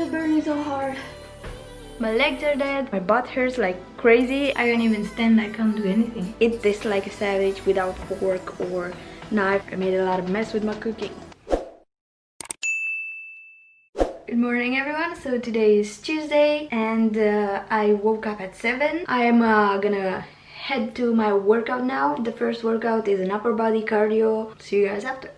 is burning so hard. My legs are dead, my butt hurts like crazy. I can't even stand, I can't do anything. Eat this like a savage without fork or knife. I made a lot of mess with my cooking. Good morning everyone. So today is Tuesday and I woke up at 7. I am gonna head to my workout now. The first workout is an upper body cardio. See you guys after.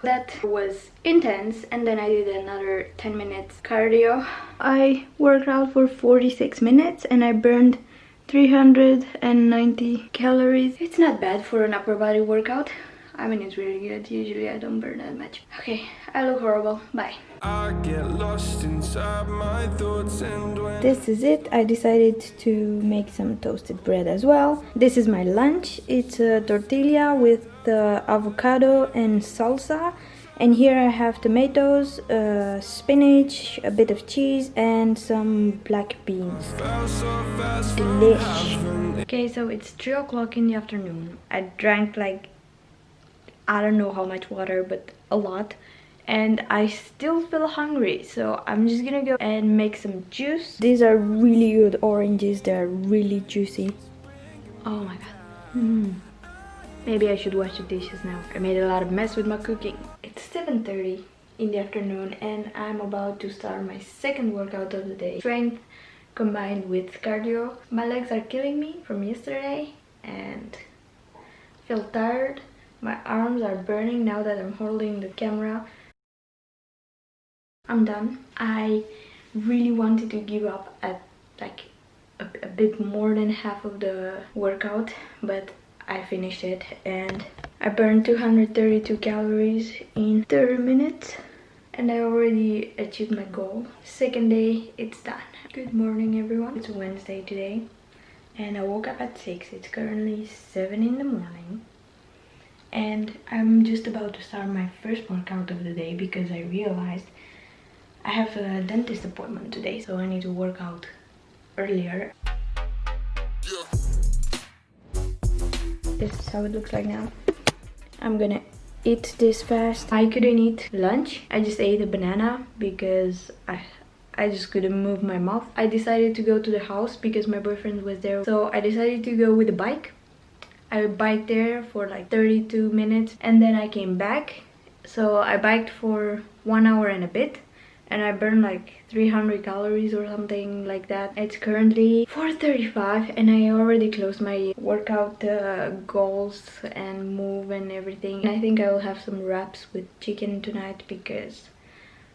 That was intense, and then I did another 10 minutes cardio. I worked out for 46 minutes and I burned 390 calories. It's not bad for an upper body workout. I mean, it's really good. Usually I don't burn that much. Okay, I look horrible. Bye. I get lost inside my thoughts and when This is it. I decided to make some toasted bread as well. This is my lunch. It's a tortilla with avocado and salsa. And here I have tomatoes, spinach, a bit of cheese and some black beans. fell so fast Delish. Okay, so it's 3 o'clock in the afternoon. I drank like, I don't know how much water, but a lot. And I still feel hungry, so I'm just gonna go and make some juice. These are really good oranges. They're really juicy. Oh my god. Maybe I should wash the dishes now. I made a lot of mess with my cooking. It's 7:30 in the afternoon and I'm about to start my second workout of the day. Strength combined with cardio. My legs are killing me from yesterday and I feel tired. My arms are burning now that I'm holding the camera. I'm done. I really wanted to give up at like a bit more than half of the workout, but I finished it and I burned 232 calories in 30 minutes and I already achieved my goal. Second day, it's done. Good morning everyone. It's Wednesday today and I woke up at 6. It's currently 7 in the morning and I'm just about to start my first workout of the day because I realized I have a dentist appointment today, so I need to work out earlier. This is how it looks like now. I'm gonna eat this fast. I couldn't eat lunch. I just ate a banana because I just couldn't move my mouth. I decided to go to the house because my boyfriend was there. So I decided to go with a bike. I biked there for like 32 minutes and then I came back. So I biked for 1 hour and a bit. And I burned like 300 calories or something like that. It's currently 4:35 and I already closed my workout goals and move and everything. I think I will have some wraps with chicken tonight because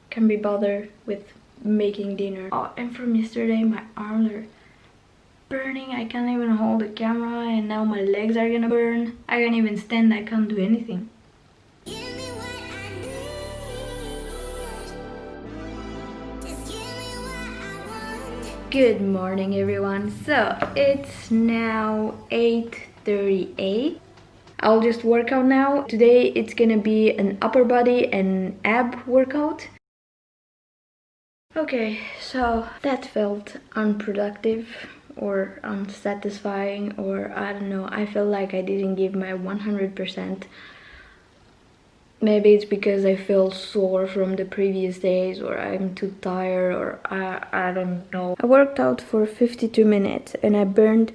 I can't be bothered with making dinner. Oh, and from yesterday my arms are burning. I can't even hold the camera and now my legs are gonna burn. I can't even stand, I can't do anything. Good morning everyone. So it's now 8:38. I'll just work out now. Today it's gonna be an upper body and ab workout. Okay, so that felt unproductive or unsatisfying, or I don't know. I felt like I didn't give my 100%. Maybe it's because I feel sore from the previous days or I'm too tired or I don't know. I worked out for 52 minutes and I burned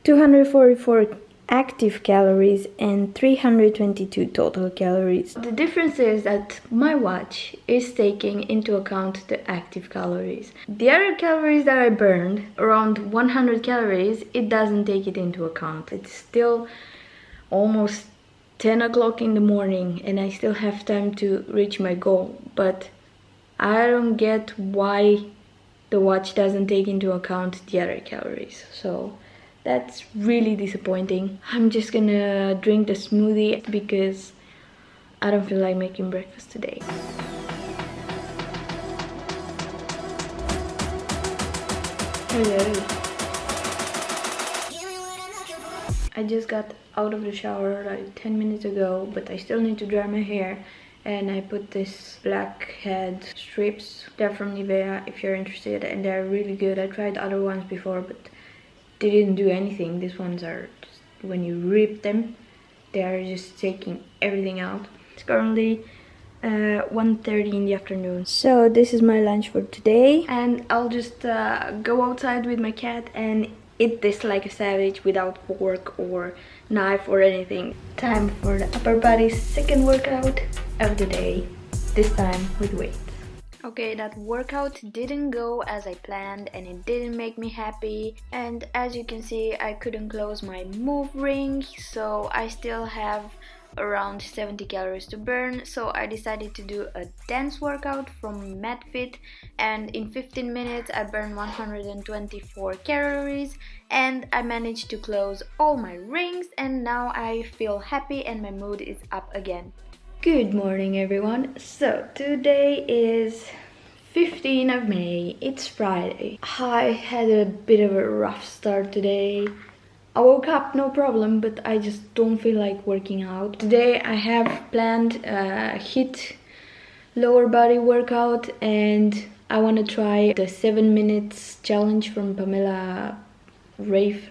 244 active calories and 322 total calories. The difference is that my watch is taking into account the active calories. The other calories that I burned, around 100 calories, it doesn't take it into account. It's still almost 10 o'clock in the morning and I still have time to reach my goal, but I don't get why the watch doesn't take into account the other calories. So that's really disappointing. I'm just gonna drink the smoothie because I don't feel like making breakfast today. Hello. I just got out of the shower like 10 minutes ago, but I still need to dry my hair and I put this blackhead strips. They're from Nivea if you're interested and they're really good. I tried other ones before but they didn't do anything. These ones are just, when you rip them, they are just taking everything out. It's currently 1:30 in the afternoon. So this is my lunch for today, and I'll just go outside with my cat and eat this like a savage without fork or knife or anything. Time for the upper body second workout of the day, this time with weights. Okay, that workout didn't go as I planned and it didn't make me happy, and as you can see I couldn't close my move ring, so I still have around 70 calories to burn. So I decided to do a dance workout from MadFit, and in 15 minutes I burned 124 calories and I managed to close all my rings, and now I feel happy and my mood is up again. Good morning everyone. So today is 15th of May, it's Friday. I had a bit of a rough start today. I woke up no problem, but I just don't feel like working out. Today I have planned a HIIT lower body workout, and I want to try the 7 minutes challenge from Pamela Reif.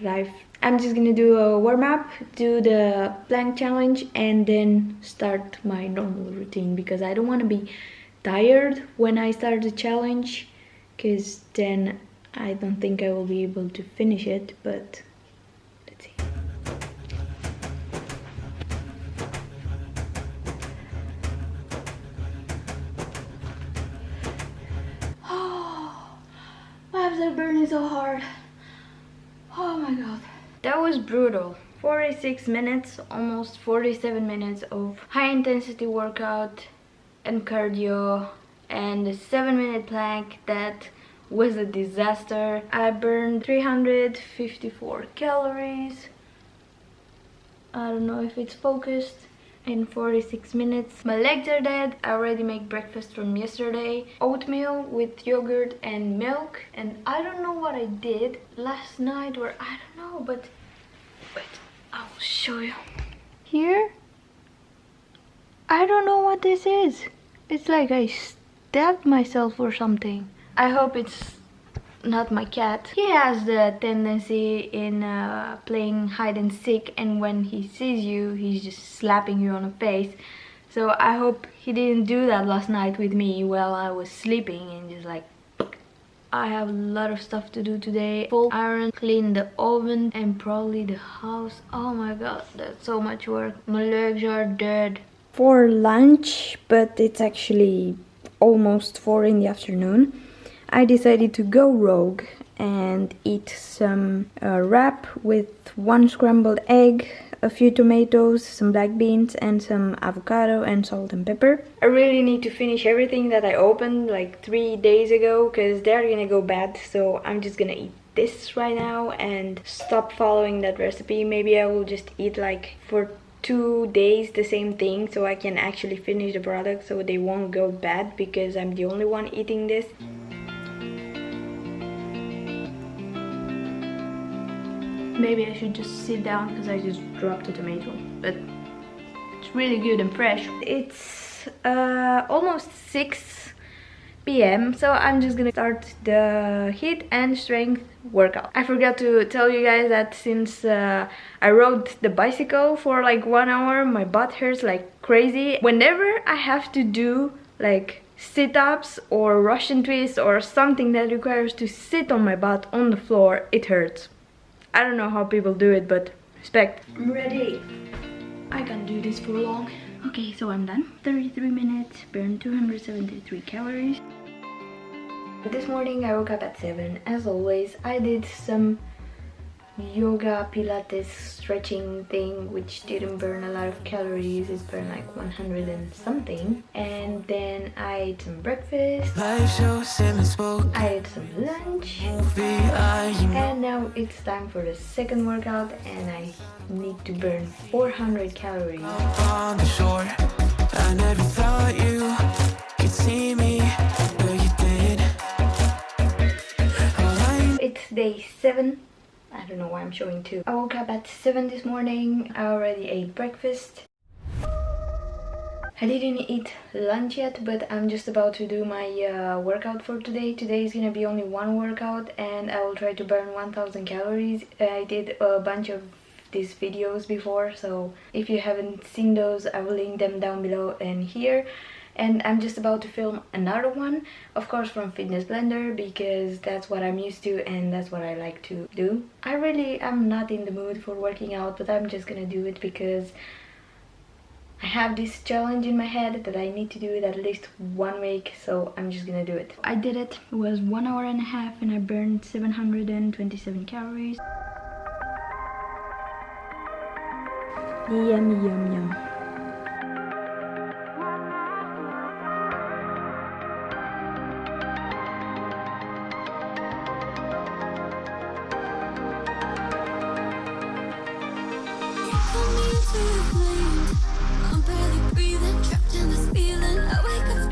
I'm just gonna do a warm-up, do the plank challenge, and then start my normal routine because I don't want to be tired when I start the challenge, because then I don't think I will be able to finish it, but let's see. Oh, my abs are burning so hard. Oh my god. That was brutal. 46 minutes, almost 47 minutes of high intensity workout and cardio, and the 7-minute plank that was a disaster. I burned 354 calories. I don't know if it's focused. In 46 minutes. My legs are dead. I already made breakfast from yesterday. Oatmeal with yogurt and milk. And I don't know what I did last night, or I don't know, but I will show you. Here? I don't know what this is. It's like I stabbed myself or something. I hope it's not my cat. He has the tendency in playing hide and seek, and when he sees you he's just slapping you on the face. So I hope he didn't do that last night with me while I was sleeping, and just like, I have a lot of stuff to do today. Full iron, clean the oven, and probably the house. Oh my god, that's so much work. My legs are dead. For lunch, but it's actually almost 4 in the afternoon, I decided to go rogue and eat some wrap with 1 scrambled egg, a few tomatoes, some black beans, and some avocado and salt and pepper. I really need to finish everything that I opened like 3 days ago, because they're gonna go bad, so I'm just gonna eat this right now and stop following that recipe. Maybe I will just eat like for 2 days the same thing, so I can actually finish the product so they won't go bad, because I'm the only one eating this. Maybe I should just sit down because I just dropped a tomato, but it's really good and fresh. It's almost 6 p.m. so I'm just gonna start the HIIT and strength workout. I forgot to tell you guys that since I rode the bicycle for like 1 hour, my butt hurts like crazy. Whenever I have to do like sit-ups or Russian twists or something that requires to sit on my butt on the floor, it hurts. I don't know how people do it, but respect. I'm ready. I can't do this for long. Okay, so I'm done. 33 minutes, burned 273 calories. This morning I woke up at 7. As always, I did some yoga, pilates, stretching thing, which didn't burn a lot of calories. It burned like 100 and something. And then I ate some breakfast. I ate some lunch. And now it's time for the second workout, and I need to burn 400 calories. On the shore, I never thought you could see me, but you did. It's day 7. I don't know why I'm showing 2. I woke up at 7 this morning. I already ate breakfast. I didn't eat lunch yet, but I'm just about to do my workout for today. Today is gonna be only 1 workout, and I will try to burn 1000 calories. I did a bunch of these videos before, so if you haven't seen those, I will link them down below and here. and I'm just about to film another one, of course from Fitness Blender, because that's what I'm used to and that's what I like to do. I really am not in the mood for working out, but I'm just gonna do it because I have this challenge in my head that I need to do it at least 1 week, so I'm just gonna do it. I did it. It was 1 hour and a half and I burned 727 calories. Yummy, yum, yum.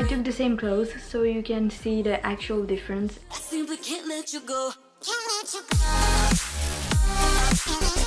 I took the same clothes so you can see the actual difference. I simply can't let you go. Can't let you go.